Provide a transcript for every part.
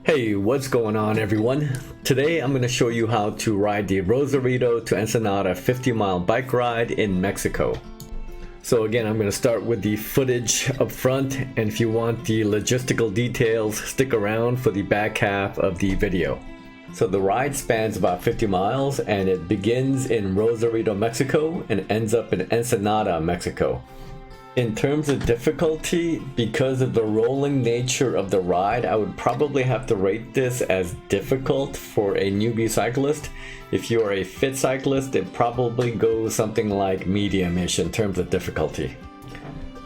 Hey, what's going on everyone? Today I'm going to show you how to ride the Rosarito to Ensenada 50-mile bike ride in Mexico. So again, I'm going to start with the footage up front, and if you want the logistical details, stick around for the back half of the video. So the ride spans about 50 miles and it begins in Rosarito, Mexico and ends up in Ensenada, Mexico. In terms of difficulty, because of the rolling nature of the ride, I would probably have to rate this as difficult for a newbie cyclist. If you are a fit cyclist, it probably goes something like medium-ish in terms of difficulty.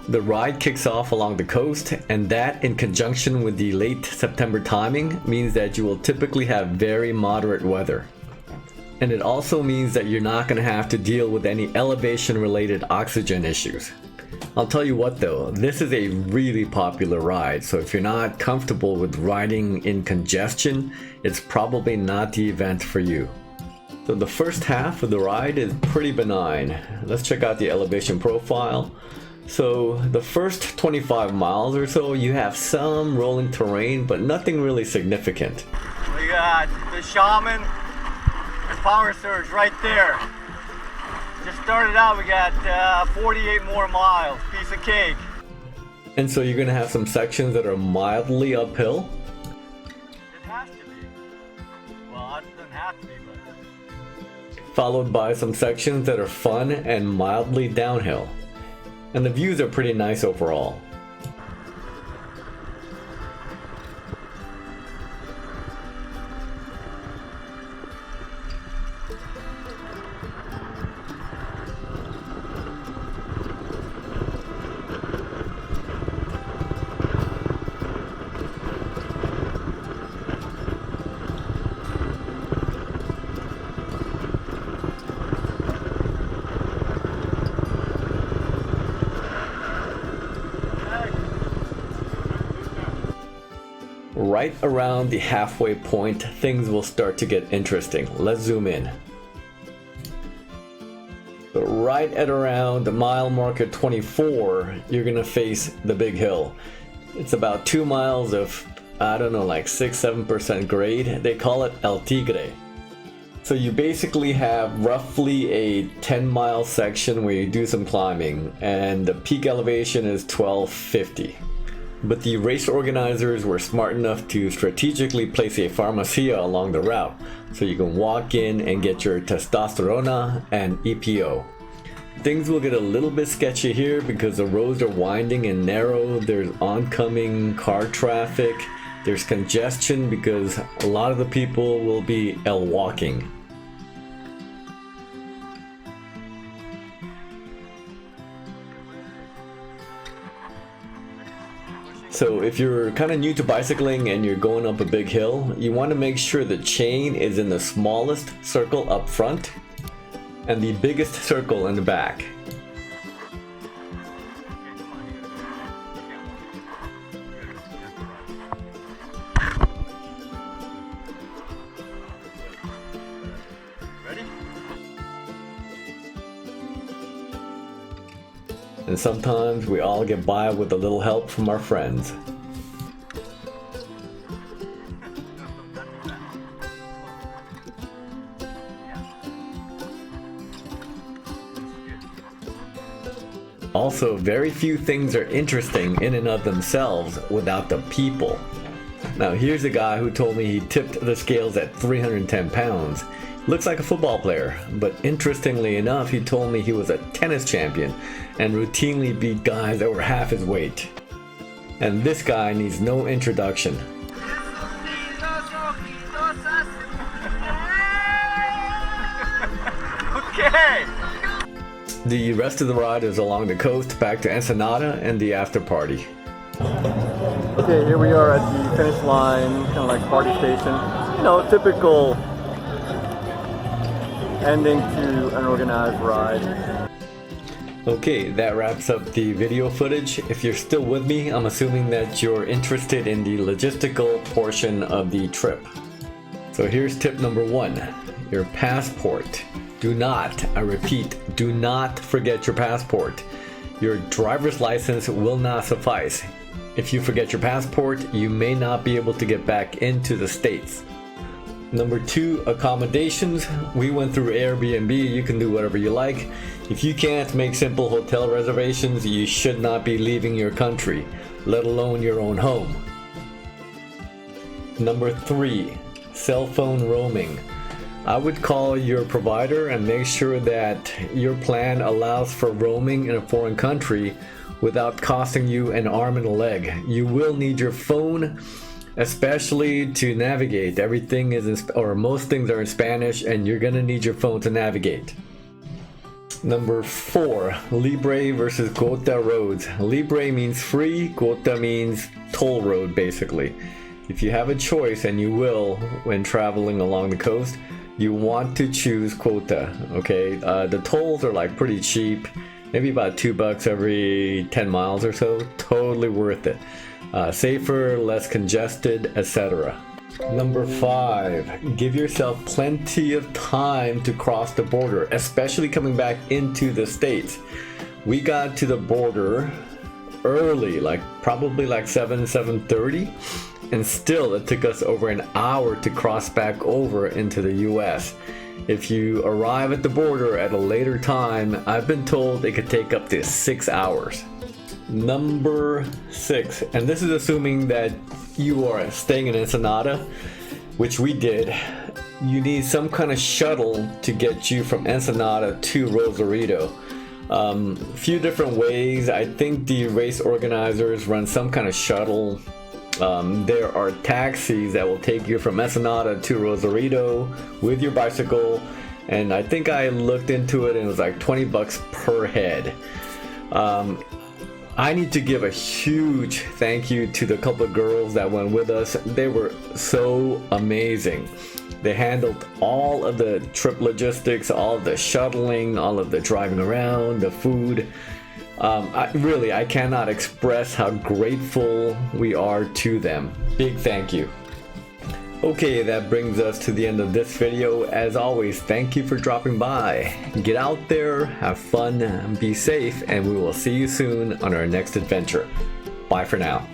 The ride kicks off along the coast, and that in conjunction with the late September timing means that you will typically have very moderate weather. And it also means that you're not going to have to deal with any elevation-related oxygen issues. I'll tell you what though, this is a really popular ride, so if you're not comfortable with riding in congestion, it's probably not the event for you. So the first half of the ride is pretty benign. Let's check out the elevation profile. So the first 25 miles or so, you have some rolling terrain, but nothing really significant. We got the Shaman and Power Surge right there. Just started out, we got 48 more miles, piece of cake. And so you're gonna have some sections that are mildly uphill. It has to be. Well, it doesn't have to be, but... Followed by some sections that are fun and mildly downhill. And the views are pretty nice overall. Right around the halfway point, things will start to get interesting. Let's zoom in. So right at around the mile marker 24, you're gonna face the big hill. It's about 2 miles of, I don't know, like 6-7% grade. They call it El Tigre. So you basically have roughly a 10-mile section where you do some climbing, and the peak elevation is 1250. But the race organizers were smart enough to strategically place a farmacia along the route, so you can walk in and get your testosterona and EPO. Things will get a little bit sketchy here because the roads are winding and narrow, there's oncoming car traffic, there's congestion because a lot of the people will be walking. So if you're kind of new to bicycling and you're going up a big hill, you want to make sure the chain is in the smallest circle up front and the biggest circle in the back. Ready? And sometimes we all get by with a little help from our friends. Also, very few things are interesting in and of themselves without the people. Now here's a guy who told me he tipped the scales at 310 pounds. Looks like a football player, but interestingly enough, he told me he was a tennis champion and routinely beat guys that were half his weight. And this guy needs no introduction. Okay! The rest of the ride is along the coast back to Ensenada and the after party. Okay, here we are at the finish line, kind of like party station. You know, typical ending to an organized ride. Okay, that wraps up the video footage. If you're still with me, I'm assuming that you're interested in the logistical portion of the trip. So here's tip number 1, your passport. Do not, I repeat, do not forget your passport. Your driver's license will not suffice. If you forget your passport, you may not be able to get back into the States. Number 2, accommodations. We went through Airbnb. You can do whatever you like. If you can't make simple hotel reservations, you should not be leaving your country, let alone your own home. Number 3, cell phone roaming. I would call your provider and make sure that your plan allows for roaming in a foreign country without costing you an arm and a leg. You will need your phone, especially to navigate. Everything is or most things are in Spanish, and you're gonna need your phone to navigate. Number 4, Libre versus Quota roads. Libre means free, Quota means toll road basically. If you have a choice, and you will when traveling along the coast, you want to choose Quota, okay? The tolls are like pretty cheap, maybe about $2 every 10 miles or so. Totally worth it. Safer, less congested, etc. Number 5, give yourself plenty of time to cross the border, especially coming back into the States. We got to the border early, probably 7:30, and still it took us over an hour to cross back over into the US. If you arrive at the border at a later time, I've been told it could take up to 6 hours. Number 6, and this is assuming that you are staying in Ensenada, which we did. You need some kind of shuttle to get you from Ensenada to Rosarito. Few different ways. I think the race organizers run some kind of shuttle. There are taxis that will take you from Ensenada to Rosarito with your bicycle, and I think I looked into it and it was like $20 per head. I need to give a huge thank you to the couple of girls that went with us. They were so amazing. They handled all of the trip logistics, all of the shuttling, all of the driving around, the food. I cannot express how grateful we are to them. Big thank you. Okay, that brings us to the end of this video. As always, thank you for dropping by. Get out there, have fun, be safe, and we will see you soon on our next adventure. Bye for now.